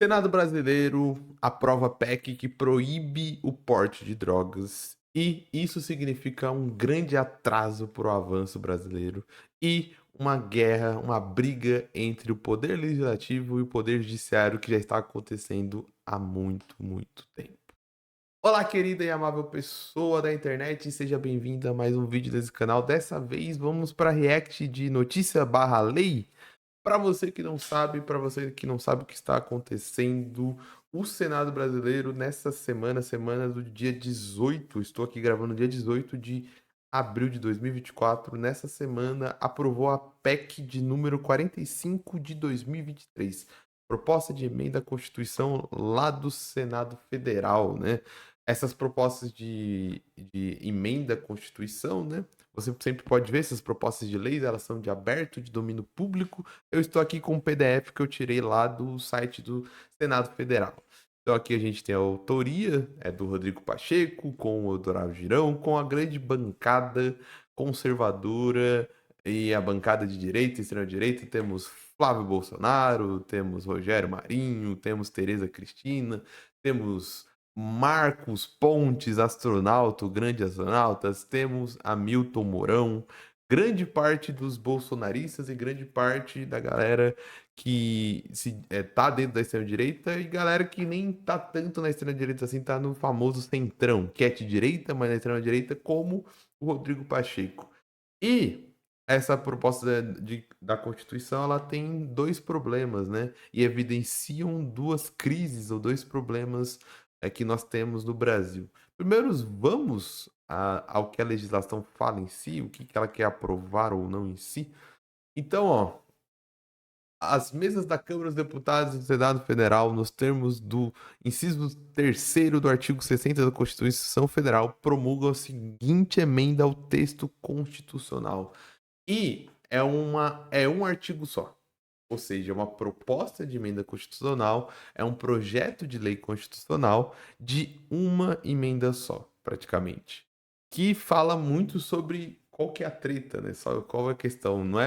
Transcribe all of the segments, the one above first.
Senado brasileiro aprova PEC que proíbe o porte de drogas e isso significa um grande atraso para o avanço brasileiro e uma guerra, uma briga entre o poder legislativo e o poder judiciário que já está acontecendo há muito, muito tempo. Olá, querida e amável pessoa da internet, seja bem-vinda a mais um vídeo desse canal. Dessa vez vamos para react de notícia barra lei. Para você que não sabe o que está acontecendo, o Senado brasileiro nessa semana, semana do dia 18, estou aqui gravando no dia 18 de abril de 2024, nessa semana aprovou a PEC de número 45 de 2023, proposta de emenda à Constituição lá do Senado Federal, né? Essas propostas de emenda à Constituição, né? Você sempre pode ver essas propostas de leis, elas são de aberto, de domínio público. Eu estou aqui com um PDF que eu tirei lá do site do Senado Federal. Então aqui a gente tem a autoria, é do Rodrigo Pacheco, com o Eudorado Girão, com a grande bancada conservadora e a bancada de direita e extrema-direita. Temos Flávio Bolsonaro, temos Rogério Marinho, temos Tereza Cristina, temos Marcos Pontes, astronauta, o grande astronautas, temos Hamilton Mourão, grande parte dos bolsonaristas e grande parte da galera que tá dentro da extrema-direita e galera que nem tá tanto na extrema-direita assim, tá no famoso centrão, que é de direita, mas na extrema-direita, como o Rodrigo Pacheco. E essa proposta da Constituição, ela tem dois problemas, né? E evidenciam duas crises ou dois problemas que nós temos no Brasil. Primeiro, vamos ao que a legislação fala em si, o que ela quer aprovar ou não em si. Então, ó, as mesas da Câmara dos Deputados e do Senado Federal, nos termos do inciso terceiro do artigo 60 da Constituição Federal, promulgam a seguinte emenda ao texto constitucional. E é um artigo só. Ou seja, é uma proposta de emenda constitucional, é um projeto de lei constitucional de uma emenda só, praticamente. Que fala muito sobre qual que é a treta, né? Só qual é a questão. Não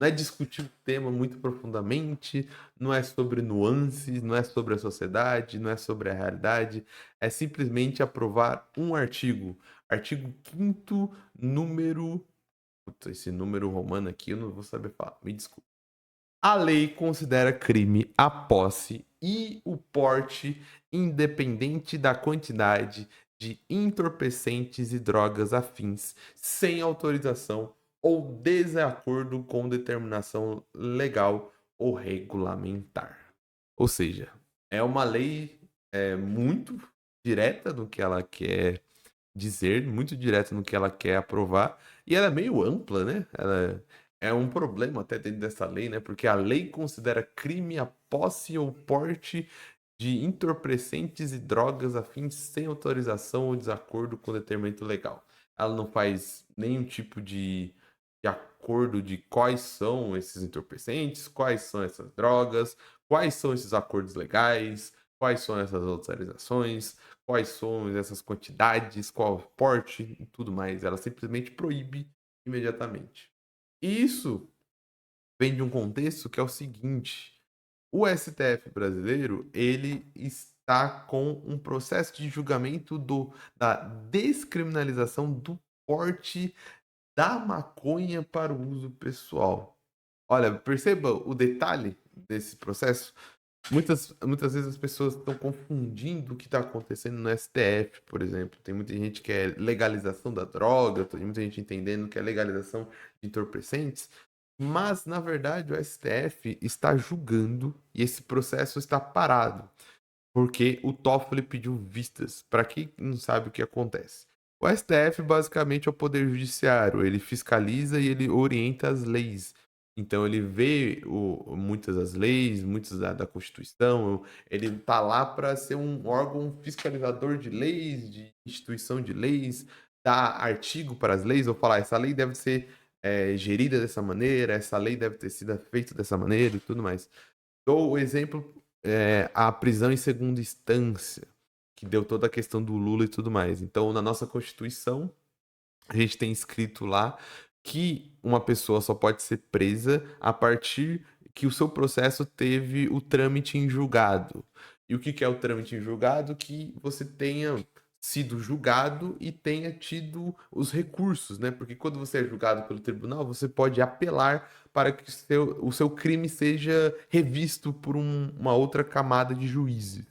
é discutir o tema muito profundamente, não é sobre nuances, não é sobre a sociedade, não é sobre a realidade. É simplesmente aprovar um artigo. Artigo 5º, número. Puta, esse número romano aqui eu não vou saber falar, me desculpe. A lei considera crime a posse e o porte, independente da quantidade de entorpecentes e drogas afins, sem autorização ou desacordo com determinação legal ou regulamentar. Ou seja, é uma lei muito direta no que ela quer dizer, muito direta no que ela quer aprovar, e ela é meio ampla, né? Ela é um problema até dentro dessa lei, né? Porque a lei considera crime a posse ou porte de entorpecentes e drogas afins sem autorização ou desacordo com determinado legal. Ela não faz nenhum tipo de acordo de quais são esses entorpecentes, quais são essas drogas, quais são esses acordos legais, quais são essas autorizações, quais são essas quantidades, qual o porte e tudo mais. Ela simplesmente proíbe imediatamente. E isso vem de um contexto que é o seguinte: o STF brasileiro, ele está com um processo de julgamento da descriminalização do porte da maconha para o uso pessoal. Olha, perceba o detalhe desse processo. Muitas vezes as pessoas estão confundindo o que está acontecendo no STF, por exemplo. Tem muita gente que é legalização da droga, tem muita gente entendendo que é legalização de entorpecentes, mas na verdade o STF está julgando e esse processo está parado, porque o Toffoli pediu vistas. Para quem não sabe o que acontece. O STF basicamente é o poder judiciário, ele fiscaliza e ele orienta as leis. Então ele vê muitas das leis, muitas da Constituição, ele está lá para ser um órgão fiscalizador de leis, de instituição de leis, dar artigo para as leis, ou falar, essa lei deve ser gerida dessa maneira, essa lei deve ter sido feita dessa maneira e tudo mais. Dou o exemplo, a prisão em segunda instância, que deu toda a questão do Lula e tudo mais. Então, na nossa Constituição, a gente tem escrito lá que uma pessoa só pode ser presa a partir que o seu processo teve o trâmite em julgado. E o que que é o trâmite em julgado? Que você tenha sido julgado e tenha tido os recursos, né? Porque quando você é julgado pelo tribunal, você pode apelar para que o seu crime seja revisto por uma outra camada de juízes.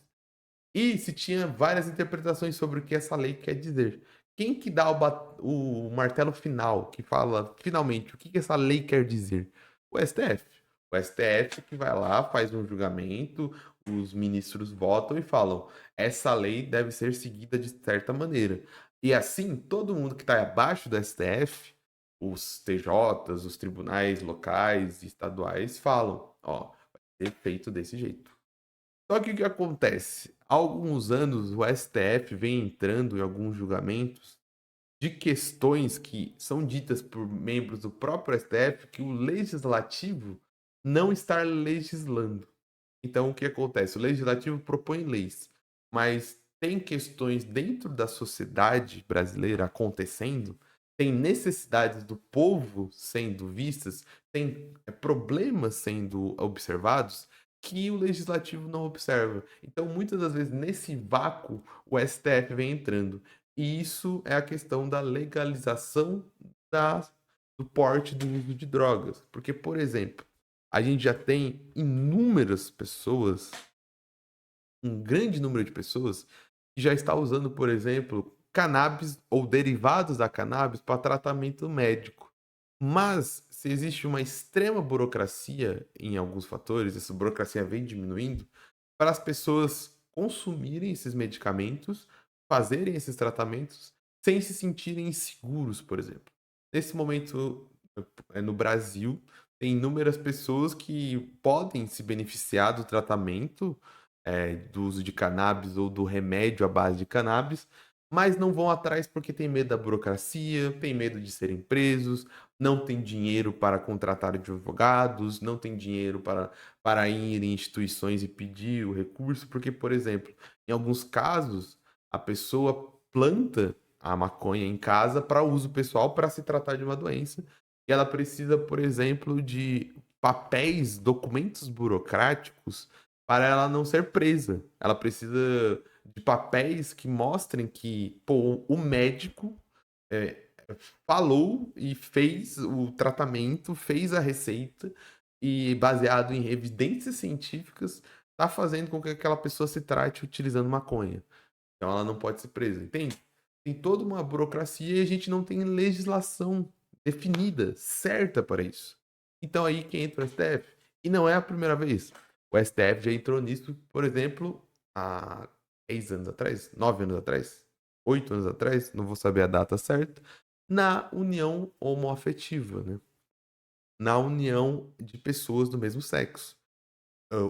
E se tinha várias interpretações sobre o que essa lei quer dizer. Quem que dá o martelo final, que fala finalmente o que que essa lei quer dizer? O STF. O STF que vai lá, faz um julgamento, os ministros votam e falam: essa lei deve ser seguida de certa maneira. E assim, todo mundo que está abaixo do STF, os TJs, os tribunais locais e estaduais, falam: ó, vai ser feito desse jeito. Só que o que acontece? Há alguns anos o STF vem entrando em alguns julgamentos de questões que são ditas por membros do próprio STF que o legislativo não está legislando. Então o que acontece? O legislativo propõe leis, mas tem questões dentro da sociedade brasileira acontecendo, tem necessidades do povo sendo vistas, tem problemas sendo observados que o legislativo não observa. Então, muitas das vezes, nesse vácuo, o STF vem entrando. E isso é a questão da legalização da, do porte do uso de drogas. Porque, por exemplo, a gente já tem inúmeras pessoas, um grande número de pessoas, que já está usando, por exemplo, cannabis ou derivados da cannabis para tratamento médico. Mas, se existe uma extrema burocracia em alguns fatores, essa burocracia vem diminuindo, para as pessoas consumirem esses medicamentos, fazerem esses tratamentos, sem se sentirem inseguros, por exemplo. Nesse momento, no Brasil, tem inúmeras pessoas que podem se beneficiar do tratamento, do uso de cannabis ou do remédio à base de cannabis, mas não vão atrás porque tem medo da burocracia, tem medo de serem presos, não tem dinheiro para contratar advogados, não tem dinheiro para ir em instituições e pedir o recurso, porque, por exemplo, em alguns casos, a pessoa planta a maconha em casa para uso pessoal, para se tratar de uma doença, e ela precisa, por exemplo, de papéis, documentos burocráticos para ela não ser presa. Ela precisa de papéis que mostrem que, pô, o médico é, falou e fez o tratamento, fez a receita e, baseado em evidências científicas, está fazendo com que aquela pessoa se trate utilizando maconha. Então ela não pode ser presa, entende? Tem toda uma burocracia e a gente não tem legislação definida, certa para isso. Então aí que entra o STF. E não é a primeira vez. O STF já entrou nisso, por exemplo, há 10 anos atrás, 9 anos atrás, 8 anos atrás, não vou saber a data certa, na união homoafetiva, né? Na união de pessoas do mesmo sexo.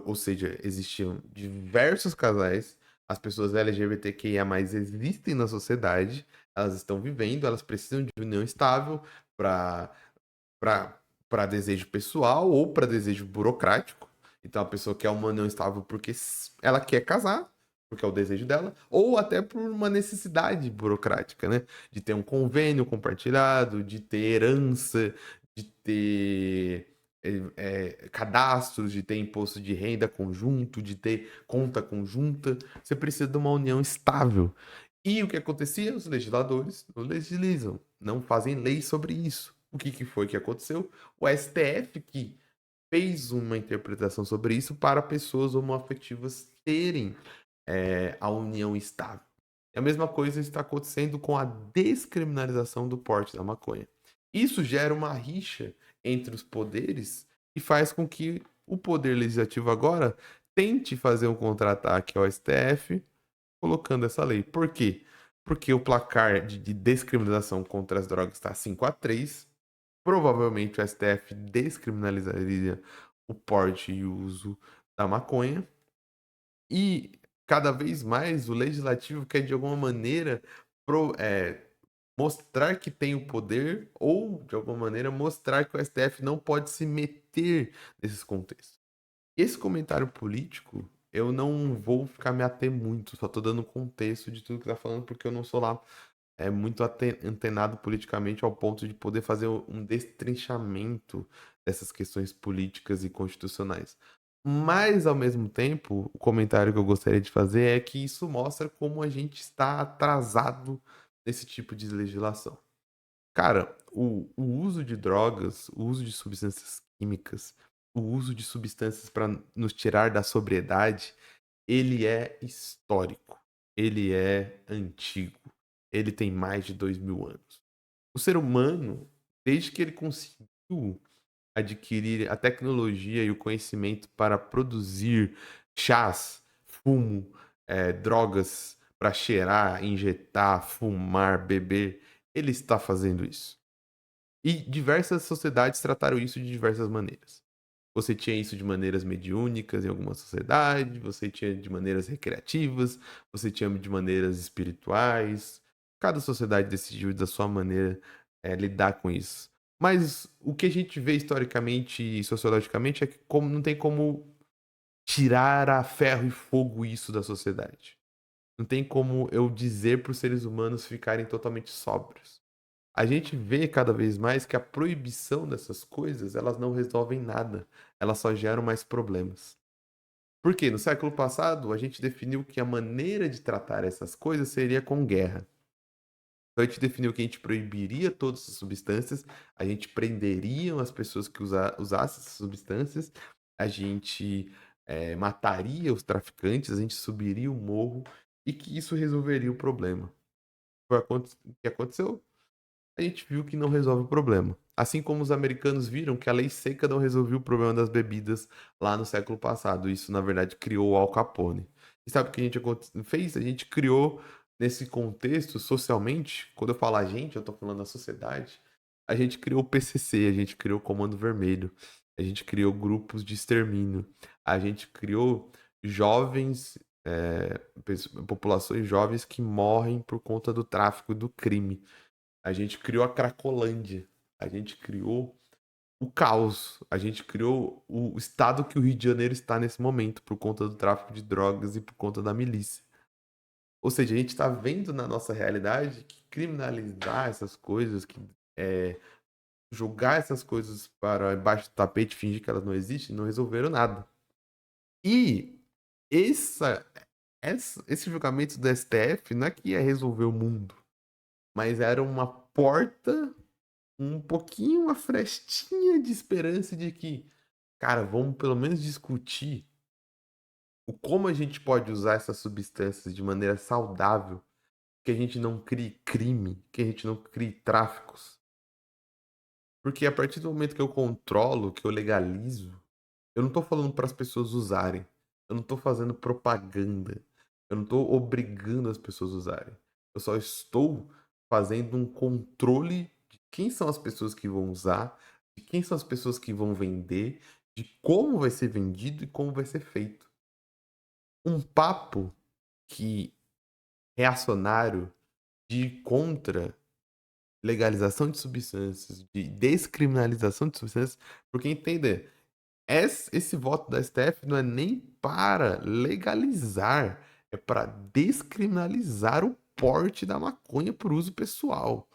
Ou seja, existiam diversos casais, as pessoas LGBTQIA+, existem na sociedade, elas estão vivendo, elas precisam de união estável para para desejo pessoal ou para desejo burocrático. Então a pessoa quer uma união estável porque ela quer casar, porque é o desejo dela, ou até por uma necessidade burocrática, né? De ter um convênio compartilhado, de ter herança, de ter cadastros, de ter imposto de renda conjunto, de ter conta conjunta. Você precisa de uma união estável. E o que acontecia? Os legisladores não legislam, não fazem leis sobre isso. O que foi que aconteceu? O STF que fez uma interpretação sobre isso para pessoas homoafetivas terem a união estável. E a mesma coisa está acontecendo com a descriminalização do porte da maconha. Isso gera uma rixa entre os poderes e faz com que o poder legislativo agora tente fazer um contra-ataque ao STF colocando essa lei. Por quê? Porque o placar de descriminalização contra as drogas está 5-3. Provavelmente o STF descriminalizaria o porte e o uso da maconha. E cada vez mais o legislativo quer, de alguma maneira, mostrar que tem o poder ou, de alguma maneira, mostrar que o STF não pode se meter nesses contextos. Esse comentário político, eu não vou ficar me ater muito, só tô dando contexto de tudo que tá falando, porque eu não sou lá muito antenado politicamente ao ponto de poder fazer um destrinchamento dessas questões políticas e constitucionais. Mas, ao mesmo tempo, o comentário que eu gostaria de fazer é que isso mostra como a gente está atrasado nesse tipo de legislação. Cara, o uso de drogas, o uso de substâncias químicas, o uso de substâncias para nos tirar da sobriedade, ele é histórico, ele é antigo, ele tem mais de 2000 anos. O ser humano, desde que ele conseguiu adquirir a tecnologia e o conhecimento para produzir chás, fumo, drogas para cheirar, injetar, fumar, beber, ele está fazendo isso. E diversas sociedades trataram isso de diversas maneiras. Você tinha isso de maneiras mediúnicas em alguma sociedade, você tinha de maneiras recreativas, você tinha de maneiras espirituais. Cada sociedade decidiu da sua maneira lidar com isso. Mas o que a gente vê historicamente e sociologicamente é que não tem como tirar a ferro e fogo isso da sociedade. Não tem como eu dizer para os seres humanos ficarem totalmente sóbrios. A gente vê cada vez mais que a proibição dessas coisas, elas não resolvem nada. Elas só geram mais problemas. Por quê? No século passado, a gente definiu que a maneira de tratar essas coisas seria com guerra. Então a gente definiu que a gente proibiria todas essas substâncias, a gente prenderia as pessoas que usassem essas substâncias, a gente mataria os traficantes, a gente subiria o morro e que isso resolveria o problema. Foi o que aconteceu? A gente viu que não resolve o problema. Assim como os americanos viram que a lei seca não resolveu o problema das bebidas lá no século passado. Isso, na verdade, criou o Al Capone. E sabe o que a gente fez? A gente criou, nesse contexto, socialmente, quando eu falo a gente, eu tô falando da sociedade, a gente criou o PCC, a gente criou o Comando Vermelho, a gente criou grupos de extermínio, a gente criou jovens, populações jovens que morrem por conta do tráfico e do crime. A gente criou a Cracolândia. A gente criou o caos. A gente criou o estado que o Rio de Janeiro está nesse momento, por conta do tráfico de drogas e por conta da milícia. Ou seja, a gente está vendo na nossa realidade que criminalizar essas coisas, que é, jogar essas coisas para debaixo do tapete, fingir que elas não existem, não resolveram nada. E essa, esse julgamento do STF não é que ia resolver o mundo, mas era uma porta, um pouquinho, uma frestinha de esperança de que, cara, vamos pelo menos discutir o como a gente pode usar essas substâncias de maneira saudável, que a gente não crie crime, que a gente não crie tráficos. Porque a partir do momento que eu controlo, que eu legalizo, eu não tô falando para as pessoas usarem. Eu não tô fazendo propaganda. Eu não tô obrigando as pessoas a usarem. Eu só estou fazendo um controle de quem são as pessoas que vão usar, de quem são as pessoas que vão vender, de como vai ser vendido e como vai ser feito. Um papo que reacionário de contra legalização de substâncias, de descriminalização de substâncias, porque entender, esse voto da STF não é nem para legalizar, é para descriminalizar o porte da maconha por uso pessoal.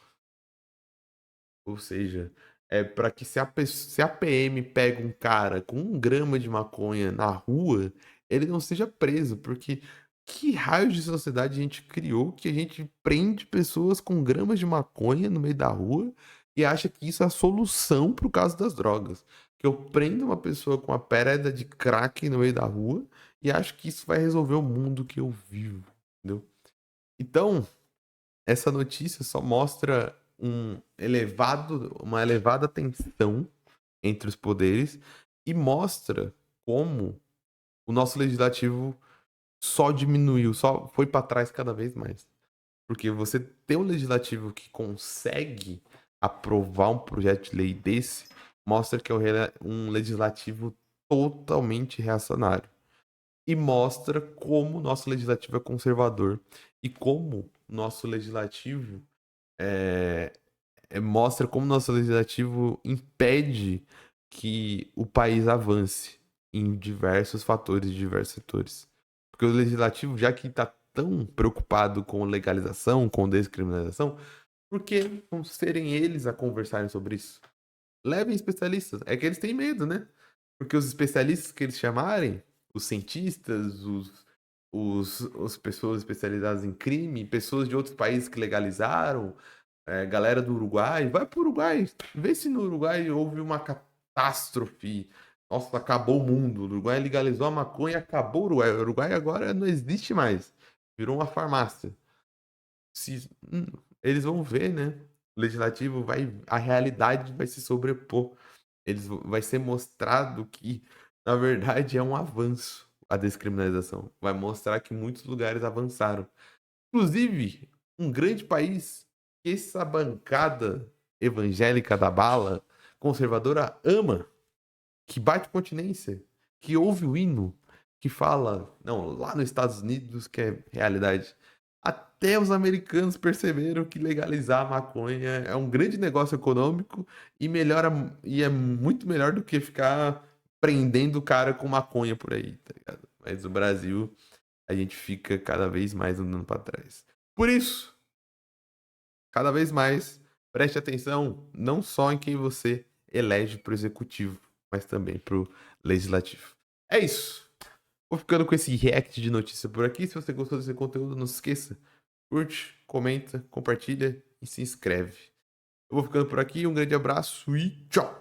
Ou seja, é para que se a PM pega um cara com 1 grama de maconha na rua, ele não seja preso, porque que raio de sociedade a gente criou que a gente prende pessoas com gramas de maconha no meio da rua e acha que isso é a solução pro caso das drogas? Que eu prendo uma pessoa com uma pedra de crack no meio da rua e acho que isso vai resolver o mundo que eu vivo, entendeu? Então, essa notícia só mostra uma elevada tensão entre os poderes e mostra como o nosso legislativo só diminuiu, só foi para trás cada vez mais. Porque você ter um legislativo que consegue aprovar um projeto de lei desse mostra que é um legislativo totalmente reacionário. E mostra como o nosso legislativo é conservador e como o nosso legislativo é, mostra como o nosso legislativo impede que o país avance em diversos fatores, diversos setores. Porque o legislativo, já que está tão preocupado com legalização, com descriminalização, por que não serem eles a conversarem sobre isso? levem especialistas. É que eles têm medo, né? Porque os especialistas que eles chamarem, os cientistas, os pessoas especializadas em crime, pessoas de outros países que legalizaram, galera do Uruguai, vai pro Uruguai, vê se no Uruguai houve uma catástrofe. Nossa, acabou o mundo. O Uruguai legalizou a maconha, acabou o Uruguai. O Uruguai agora não existe mais. Virou uma farmácia. Se, eles vão ver, né? O legislativo vai, a realidade vai se sobrepor. Vai ser mostrado que, na verdade, é um avanço a descriminalização. Vai mostrar que muitos lugares avançaram. Inclusive, um grande país que essa bancada evangélica da bala conservadora ama, que bate continência, que ouve o hino, que fala, não, lá nos Estados Unidos que é realidade. Até os americanos perceberam que legalizar a maconha é um grande negócio econômico e melhora e é muito melhor do que ficar prendendo o cara com maconha por aí, tá ligado? Mas o Brasil, a gente fica cada vez mais andando para trás. Por isso, cada vez mais, preste atenção não só em quem você elege para o executivo, mas também para o legislativo. É isso. Vou ficando com esse react de notícia por aqui. Se você gostou desse conteúdo, não se esqueça. Curte, comenta, compartilha e se inscreve. Eu vou ficando por aqui. Um grande abraço e tchau!